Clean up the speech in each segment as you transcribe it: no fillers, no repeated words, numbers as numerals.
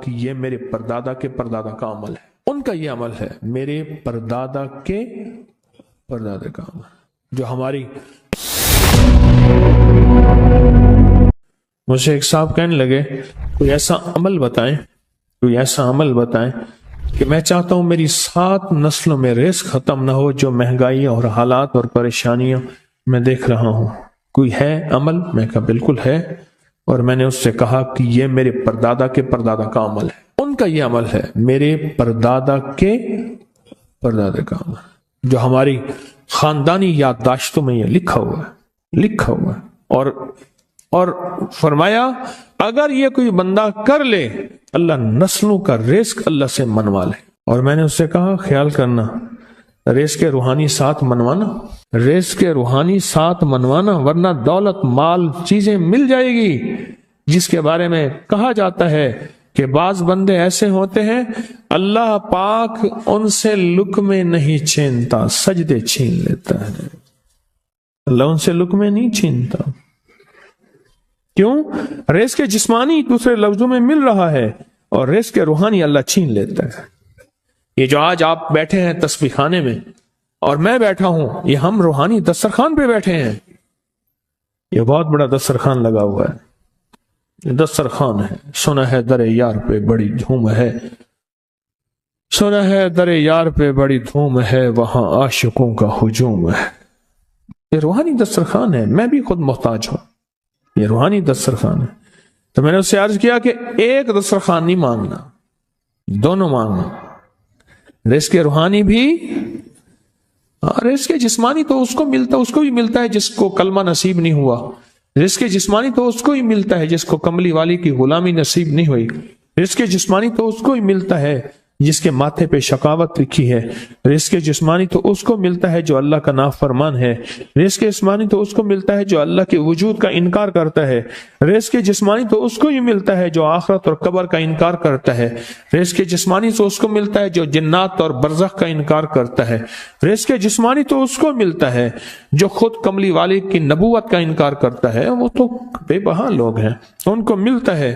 کہ یہ میرے پردادا کے پردادا کا عمل ہے، ان کا یہ عمل ہے، میرے پردادا کے پردادا کا عمل جو ہماری۔ مجھے ایک صاحب کہنے لگے کوئی ایسا عمل بتائیں، کوئی ایسا عمل بتائیں کہ میں چاہتا ہوں میری 7 نسلوں میں رزق ختم نہ ہو، جو مہنگائی اور حالات اور پریشانیاں میں دیکھ رہا ہوں، کوئی ہے عمل؟ میں کہا بالکل ہے، اور میں نے اس سے کہا کہ یہ میرے پردادا کے پردادا کا عمل ہے، ان کا یہ عمل ہے، میرے پردادا کے پردادا کا عمل جو ہماری خاندانی یادداشتوں میں یہ لکھا ہوا ہے، اور فرمایا اگر یہ کوئی بندہ کر لے اللہ نسلوں کا رزق اللہ سے منوا لے۔ اور میں نے اس سے کہا خیال کرنا رزق کے روحانی ساتھ منوانا، رزق کے روحانی ساتھ منوانا، ورنہ دولت مال چیزیں مل جائے گی جس کے بارے میں کہا جاتا ہے کہ بعض بندے ایسے ہوتے ہیں اللہ پاک ان سے لقمے نہیں چھینتا، سجدے چھین لیتا ہے، اللہ ان سے لقمے نہیں چھینتا۔ کیوں؟ رزق جسمانی دوسرے لفظوں میں مل رہا ہے اور رزق روحانی اللہ چھین لیتا ہے۔ یہ جو آج آپ بیٹھے ہیں تسبیح خانے میں اور میں بیٹھا ہوں، یہ ہم روحانی دسترخوان پہ بیٹھے ہیں، یہ بہت بڑا دسترخوان لگا ہوا ہے، یہ دسترخوان ہے۔ سنا ہے در یار پہ بڑی دھوم ہے، سنا ہے در یار پہ بڑی دھوم ہے، وہاں عاشقوں کا ہجوم ہے۔ یہ روحانی دسترخوان ہے، میں بھی خود محتاج ہوں، یہ روحانی دسترخوان ہے۔ تو میں نے اس سے عرض کیا کہ ایک دسترخوان نہیں مانگنا، دونوں مانگنا، رزق روحانی بھی اور رزق جسمانی تو اس کو بھی ملتا ہے جس کو کلمہ نصیب نہیں ہوا، رزق جسمانی تو اس کو ہی ملتا ہے جس کو کملی والی کی غلامی نصیب نہیں ہوئی، رزق جسمانی تو اس کو ہی ملتا ہے جس کے ماتھے پہ شقاوت لکھی ہے، رزق جسمانی تو اس کو ملتا ہے جو اللہ کا نافرمان ہے، رزق جسمانی تو اس کو ملتا ہے جو اللہ کے وجود کا انکار کرتا ہے، رزق جسمانی تو اس کو ہی ملتا ہے جو آخرت اور قبر کا انکار کرتا ہے، رزق جسمانی تو اس کو ملتا ہے جو جنات اور برزخ کا انکار کرتا ہے، رزق جسمانی تو اس کو ملتا ہے جو خود کملی والی کی نبوت کا انکار کرتا ہے، وہ تو بے بہا لوگ ہیں، ان کو ملتا ہے۔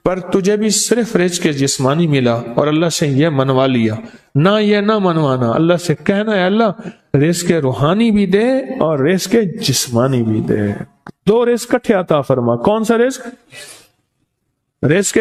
پر تجھے بھی صرف رزق جسمانی ملا اور اللہ سے یہ منوا لیا، نہ یہ نہ منوانا، اللہ سے کہنا ہے اللہ رزق روحانی بھی دے اور رزق جسمانی بھی دے، 2 رزق کٹھے عطا فرما۔ کون سا رزق؟ رزق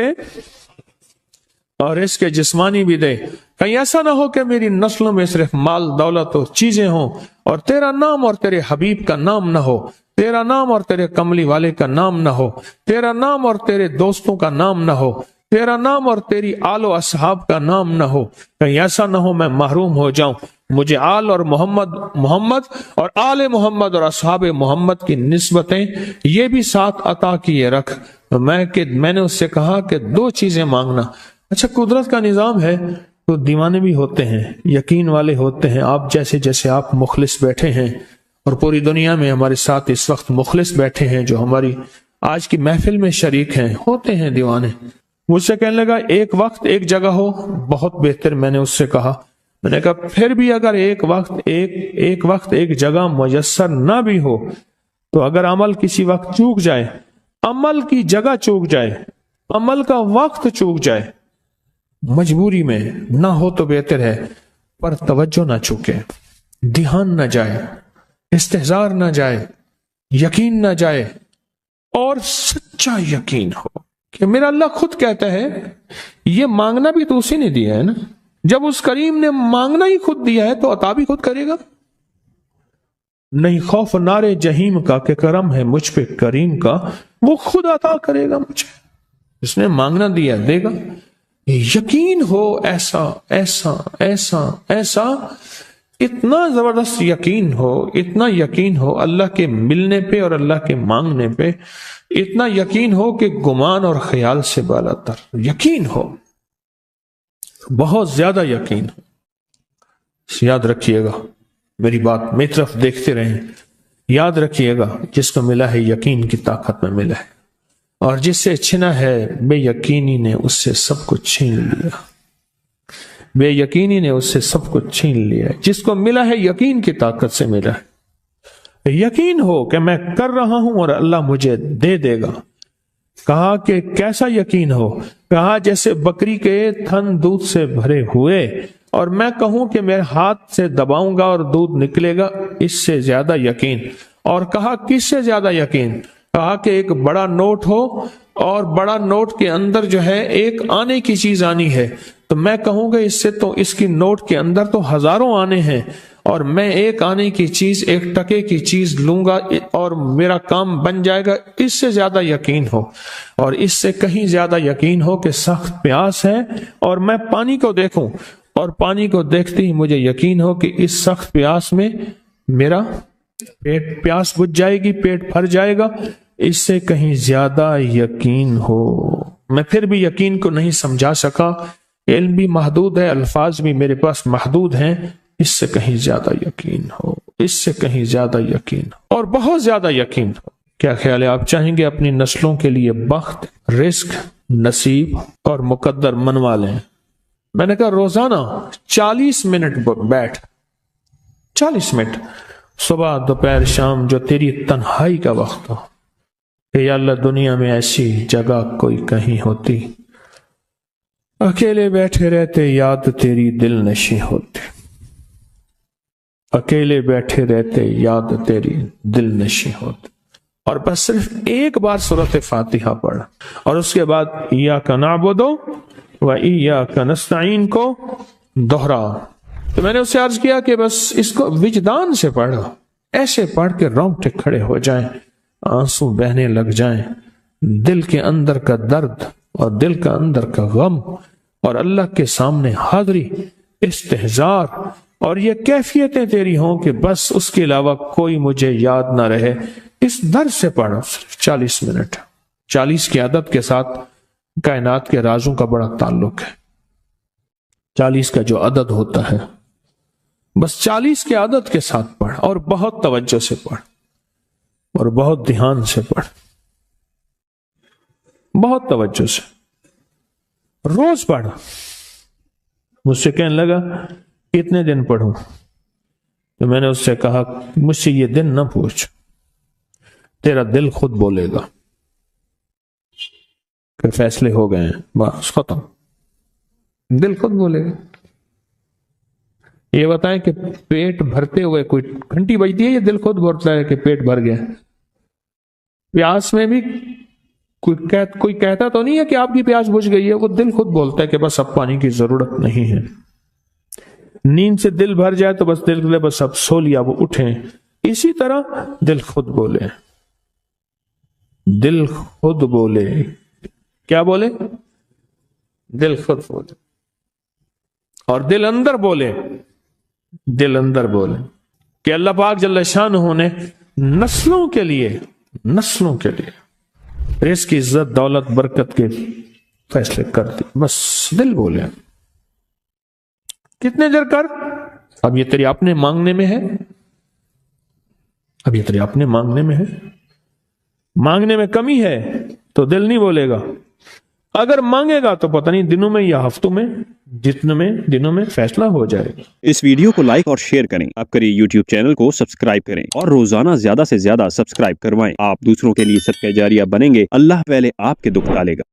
اور رزق جسمانی بھی دے۔ کہیں ایسا نہ ہو کہ میری نسلوں میں صرف مال دولت اور چیزیں ہوں اور تیرا نام اور تیرے حبیب کا نام نہ ہو، تیرا نام اور تیرے کملی والے کا نام نہ ہو، تیرا نام اور تیرے دوستوں کا نام نہ ہو، تیرا نام اور تیری آل و اصحاب کا نام نہ ہو، کہیں ایسا نہ ہو میں محروم ہو جاؤں۔ مجھے آل اور محمد اور آل محمد اور اصحاب محمد کی نسبتیں یہ بھی ساتھ عطا کیے رکھ۔ میں نے اس سے کہا کہ 2 چیزیں مانگنا۔ اچھا قدرت کا نظام ہے تو دیوانے بھی ہوتے ہیں، یقین والے ہوتے ہیں، آپ جیسے آپ مخلص بیٹھے ہیں اور پوری دنیا میں ہمارے ساتھ اس وقت مخلص بیٹھے ہیں جو ہماری آج کی محفل میں شریک ہیں، ہوتے ہیں دیوانے۔ مجھ سے کہنے لگا ایک وقت ایک جگہ ہو بہت بہتر۔ میں نے اس سے کہا، میں نے کہا پھر بھی اگر ایک وقت ایک جگہ میسر نہ بھی ہو تو اگر عمل کسی وقت چوک جائے، عمل کی جگہ چوک جائے، عمل کا وقت چوک جائے، مجبوری میں نہ ہو تو بہتر ہے، پر توجہ نہ چوکے، دھیان نہ جائے، استحضار نہ جائے، یقین نہ جائے، اور سچا یقین ہو کہ میرا اللہ خود کہتا ہے یہ مانگنا بھی تو اسی نے دیا ہے نا، جب اس کریم نے مانگنا ہی خود دیا ہے تو عطا بھی خود کرے گا۔ نہیں خوف نارے جہیم کا کہ کرم ہے مجھ پہ کریم کا، وہ خود عطا کرے گا مجھے، اس نے مانگنا دیا دے گا۔ یقین ہو ایسا ایسا ایسا ایسا، اتنا زبردست یقین ہو، اتنا یقین ہو اللہ کے ملنے پہ اور اللہ کے مانگنے پہ، اتنا یقین ہو کہ گمان اور خیال سے بالا تر یقین ہو، بہت زیادہ یقین ہو۔ یاد رکھیے گا میری بات، میری طرف دیکھتے رہیں، یاد رکھیے گا جس کو ملا ہے یقین کی طاقت میں ملا ہے، اور جس سے چھنا ہے بے یقینی نے اس سے سب کچھ چھین لیا، بے یقینی نے اس سے سب کچھ چھین لیا۔ جس کو ملا ہے یقین کی طاقت سے ملا ہے، یقین ہو کہ میں کر رہا ہوں اور اللہ مجھے دے دے گا، کہا کہ کیسا یقین ہو؟ کہا جیسے بکری کے تھن دودھ سے بھرے ہوئے، اور میں کہوں کہ میرے ہاتھ سے دباؤں گا اور دودھ نکلے گا، اس سے زیادہ یقین۔ اور کہا کس سے زیادہ یقین؟ کہا کہ ایک بڑا نوٹ ہو اور بڑا نوٹ کے اندر جو ہے ایک آنے کی چیز آنی ہے، تو میں کہوں گا اس سے تو اس کی نوٹ کے اندر تو ہزاروں آنے ہیں، اور میں ایک آنے کی چیز، ایک ٹکے کی چیز لوں گا اور میرا کام بن جائے گا۔ اس سے زیادہ یقین ہو، اور اس سے کہیں زیادہ یقین ہو کہ سخت پیاس ہے اور میں پانی کو دیکھوں، اور پانی کو دیکھتے ہی مجھے یقین ہو کہ اس سخت پیاس میں میرا پیاس بجھ جائے گی، پیٹ بھر جائے گا۔ اس سے کہیں زیادہ یقین ہو۔ میں پھر بھی یقین کو نہیں سمجھا سکا، علم بھی محدود ہے، الفاظ بھی میرے پاس محدود ہیں۔ اس سے کہیں زیادہ یقین ہو، اس سے کہیں زیادہ یقین ہو، اور بہت زیادہ یقین ہو۔ کیا خیال ہے؟ آپ چاہیں گے اپنی نسلوں کے لیے بخت، رزق، نصیب اور مقدر منوا لیں؟ میں نے کہا روزانہ 40 منٹ بیٹھ، 40 منٹ صبح دوپہر شام، جو تیری تنہائی کا وقت ہو، کہ یا اللہ دنیا میں ایسی جگہ کوئی کہیں ہوتی، اکیلے بیٹھے رہتے یاد تیری دل نشیں ہوتی، اکیلے بیٹھے رہتے یاد تیری دل نشیں ہوتی، اور بس صرف ایک بار سورۃ فاتحہ پڑھ، اور اس کے بعد ایاک نعبد و ایاک نستعین کو دوہرا۔ تو میں نے اسے عرض کیا کہ بس اس کو وجدان سے پڑھو، ایسے پڑھ کے رونگٹے کھڑے ہو جائیں، آنسو بہنے لگ جائیں، دل کے اندر کا درد اور دل کا اندر کا غم، اور اللہ کے سامنے حاضری، استحضار، اور یہ کیفیتیں تیری ہوں کہ بس اس کے علاوہ کوئی مجھے یاد نہ رہے۔ اس درد سے پڑھو صرف 40 منٹ۔ 40 کی عدد کے ساتھ کائنات کے رازوں کا بڑا تعلق ہے۔ 40 کا جو عدد ہوتا ہے، بس 40 کے عدد کے ساتھ پڑھ، اور بہت توجہ سے پڑھ، اور بہت دھیان سے پڑھ، بہت توجہ سے، روز پڑھ۔ مجھ سے کہنے لگا کتنے دن پڑھوں؟ تو میں نے اس سے کہا مجھ سے یہ دن نہ پوچھ، تیرا دل خود بولے گا کہ فیصلے ہو گئے ہیں، بس ختم، دل خود بولے گا۔ یہ بتائیں کہ پیٹ بھرتے ہوئے کوئی گھنٹی بجتی ہے، یہ دل خود بولتا ہے کہ پیٹ بھر گیا۔ پیاس میں بھی کوئی کہتا تو نہیں ہے کہ آپ کی پیاس بجھ گئی ہے، وہ دل خود بولتا ہے کہ بس اب پانی کی ضرورت نہیں ہے۔ نیند سے دل بھر جائے تو بس دل کے بس اب سو لیا، وہ اٹھیں۔ اسی طرح دل خود بولے، دل خود بولے، کیا بولے؟ دل خود بولے، اور دل اندر بولے، دل اندر بولے کہ اللہ پاک جل شانہ نے نسلوں کے لیے رزق، عزت، دولت، برکت کے فیصلے کر دی، بس دل بولے۔ کتنے دیر کر؟ اب یہ تیرے اپنے مانگنے میں ہے، اب یہ تیرے اپنے مانگنے میں ہے۔ مانگنے میں کمی ہے تو دل نہیں بولے گا، اگر مانگے گا تو پتہ نہیں دنوں میں یا ہفتوں میں، جتنے میں دنوں میں فیصلہ ہو جائے گا۔ اس ویڈیو کو لائک اور شیئر کریں، آپ کریے یوٹیوب چینل کو سبسکرائب کریں، اور روزانہ زیادہ سے زیادہ سبسکرائب کروائیں۔ آپ دوسروں کے لیے صدقہ جاریہ بنیں گے، اللہ پہلے آپ کے دکھ ٹالے گا۔